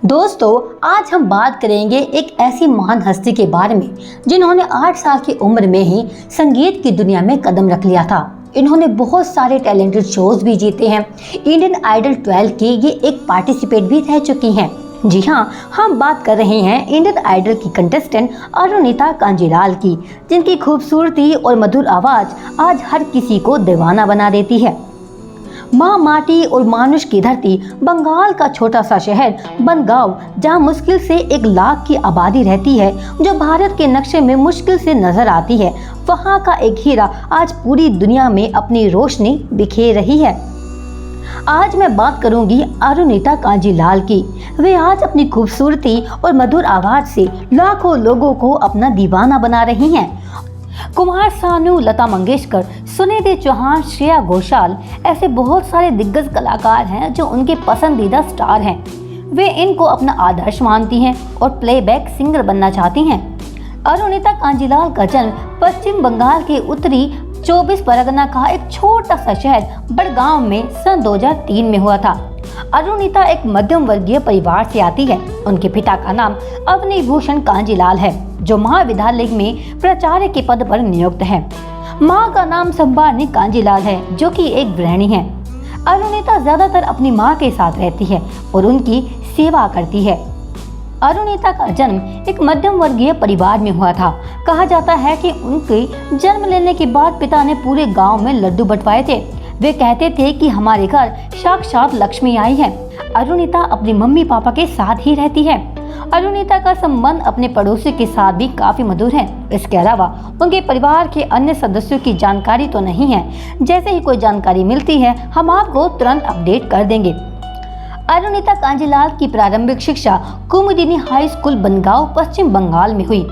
दोस्तों, आज हम बात करेंगे एक ऐसी महान हस्ती के बारे में जिन्होंने 8 साल की उम्र में ही संगीत की दुनिया में कदम रख लिया था। इन्होंने बहुत सारे टैलेंटेड शोज भी जीते हैं। इंडियन आइडल 12 की ये एक पार्टिसिपेट भी रह चुकी हैं। जी हाँ, हम बात कर रहे हैं इंडियन आइडल की कंटेस्टेंट अरुणिता कांजीलाल की, जिनकी खूबसूरती और मधुर आवाज आज हर किसी को दीवाना बना देती है। माँ माटी और मानुष की धरती बंगाल का छोटा सा शहर बनगांव, जहाँ मुश्किल से 1 लाख की आबादी रहती है, जो भारत के नक्शे में मुश्किल से नजर आती है, वहाँ का एक हीरा आज पूरी दुनिया में अपनी रोशनी बिखेर रही है। आज मैं बात करूंगी अरुणिता कांजीलाल की। वे आज अपनी खूबसूरती और मधुर आवाज से लाखों लोगों को अपना दीवाना बना रही हैं। कुमार सानू, लता मंगेशकर, सुनिधि चौहान, श्रेया घोषाल, ऐसे बहुत सारे दिग्गज कलाकार हैं जो उनके पसंदीदा स्टार हैं। वे इनको अपना आदर्श मानती हैं और प्लेबैक सिंगर बनना चाहती हैं। अरुणिता कांजीलाल का जन्म पश्चिम बंगाल के उत्तरी 24 परगना का एक छोटा सा शहर बड़गांव में सन 2003 में हुआ था। अरुणिता एक मध्यम वर्गीय परिवार से आती है। उनके पिता का नाम अवनी भूषण कांजीलाल है, जो महाविद्यालय में प्राचार्य के पद पर नियुक्त है। माँ का नाम संबानी कांजीलाल है, जो कि एक गृहिणी है। अरुणिता ज्यादातर अपनी माँ के साथ रहती है और उनकी सेवा करती है। अरुणिता का जन्म एक मध्यम वर्गीय परिवार में हुआ था। कहा जाता है कि उनके जन्म लेने के बाद पिता ने पूरे गांव में लड्डू बंटवाए थे। वे कहते थे कि हमारे घर साक्षात लक्ष्मी आई है। अरुणिता अपनी मम्मी पापा के साथ ही रहती है। अरुणिता का संबंध अपने पड़ोसी के साथ भी काफी मधुर है। इसके अलावा उनके परिवार के अन्य सदस्यों की जानकारी तो नहीं है। जैसे ही कोई जानकारी मिलती है, हम आपको तुरंत अपडेट कर देंगे। अरुणिता कांजीलाल की प्रारंभिक शिक्षा कुमुदिनी हाई स्कूल बनगांव, पश्चिम बंगाल में हुई।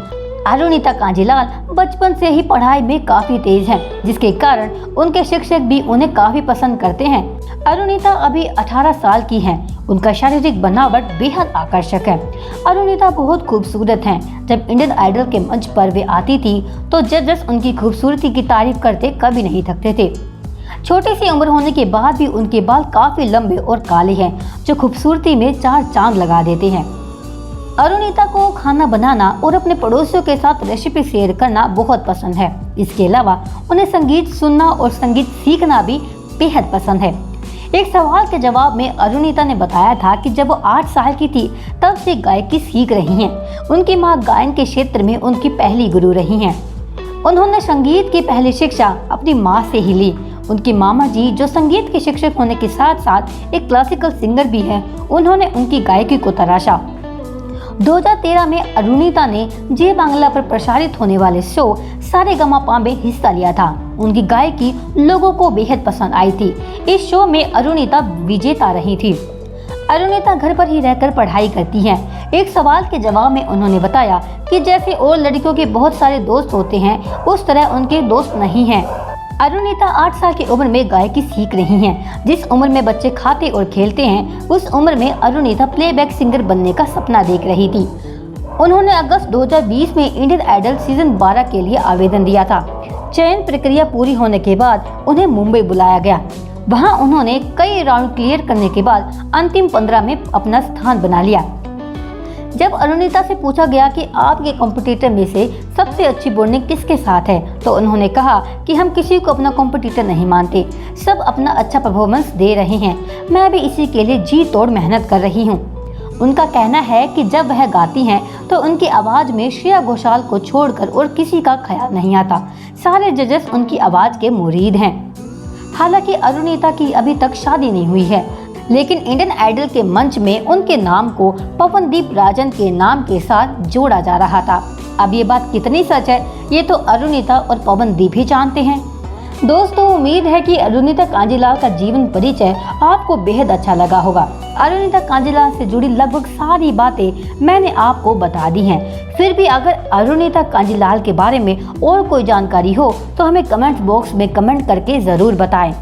अरुणिता कांजीलाल बचपन से ही पढ़ाई में काफी तेज हैं, जिसके कारण उनके शिक्षक भी उन्हें काफी पसंद करते हैं। अरुणिता अभी 18 साल की हैं। उनका शारीरिक बनावट बेहद आकर्षक है। अरुणिता बहुत खूबसूरत हैं। जब इंडियन आइडल के मंच पर वे आती थी तो जजेस उनकी खूबसूरती की तारीफ करते कभी नहीं थकते थे। छोटी सी उम्र होने के बाद भी उनके बाल काफी लंबे और काले हैं, जो खूबसूरती में 4 चांद लगा देते हैं। अरुणिता को खाना बनाना और अपने पड़ोसियों के साथ रेसिपी शेयर करना बहुत पसंद है। इसके अलावा उन्हें संगीत सुनना और संगीत सीखना भी बेहद पसंद है। एक सवाल के जवाब में अरुणिता ने बताया था कि जब वो 8 साल की थी तब से गायकी सीख रही हैं। उनकी माँ गायन के क्षेत्र में उनकी पहली गुरु रही हैं। उन्होंने संगीत की पहली शिक्षा अपनी माँ से ही ली। उनकी मामा जी, जो संगीत के शिक्षक होने के साथ साथ एक क्लासिकल सिंगर भी हैं, उन्होंने उनकी गायकी को तराशा। 2013 में अरुणिता ने जी बांग्ला पर प्रसारित होने वाले शो सारेगामापा में हिस्सा लिया था। उनकी गायकी लोगों को बेहद पसंद आई थी। इस शो में अरुणिता विजेता रही थी। अरुणिता घर पर ही रहकर पढ़ाई करती हैं। एक सवाल के जवाब में उन्होंने बताया कि जैसे और लड़कियों के बहुत सारे दोस्त होते हैं, उस तरह उनके दोस्त नहीं हैं। अरुणिता 8 साल की उम्र में गायकी सीख रही हैं। जिस उम्र में बच्चे खाते और खेलते हैं, उस उम्र में अरुणिता प्लेबैक सिंगर बनने का सपना देख रही थी। उन्होंने अगस्त 2020 में इंडियन आइडल सीजन 12 के लिए आवेदन दिया था। चयन प्रक्रिया पूरी होने के बाद उन्हें मुंबई बुलाया गया। वहां उन्होंने कई राउंड क्लियर करने के बाद अंतिम 15 में अपना स्थान बना लिया। जब अरुणिता से पूछा गया कि आपके कॉम्पिटिटर में से सबसे अच्छी बॉन्डिंग किसके साथ है, तो उन्होंने कहा कि हम किसी को अपना कॉम्पिटिटर नहीं मानते, सब अपना अच्छा परफॉर्मेंस दे रहे हैं। मैं भी इसी के लिए जी तोड़ मेहनत कर रही हूँ। उनका कहना है कि जब वह गाती हैं तो उनकी आवाज़ में श्रेया घोषाल को छोड़कर और किसी का ख्याल नहीं आता। सारे जजेस उनकी आवाज़ के मुरीद हैं। हालांकि अरुणिता की अभी तक शादी नहीं हुई है, लेकिन इंडियन आइडल के मंच में उनके नाम को पवनदीप राजन के नाम के साथ जोड़ा जा रहा था। अब ये बात कितनी सच है, ये तो अरुणिता और पवनदीप ही जानते हैं। दोस्तों, उम्मीद है कि अरुणिता कांजीलाल का जीवन परिचय आपको बेहद अच्छा लगा होगा। अरुणिता कांजीलाल से जुड़ी लगभग सारी बातें मैंने आपको बता दी हैं। फिर भी अगर अरुणिता कांजीलाल के बारे में और कोई जानकारी हो तो हमें कमेंट बॉक्स में कमेंट करके ज़रूर बताएं।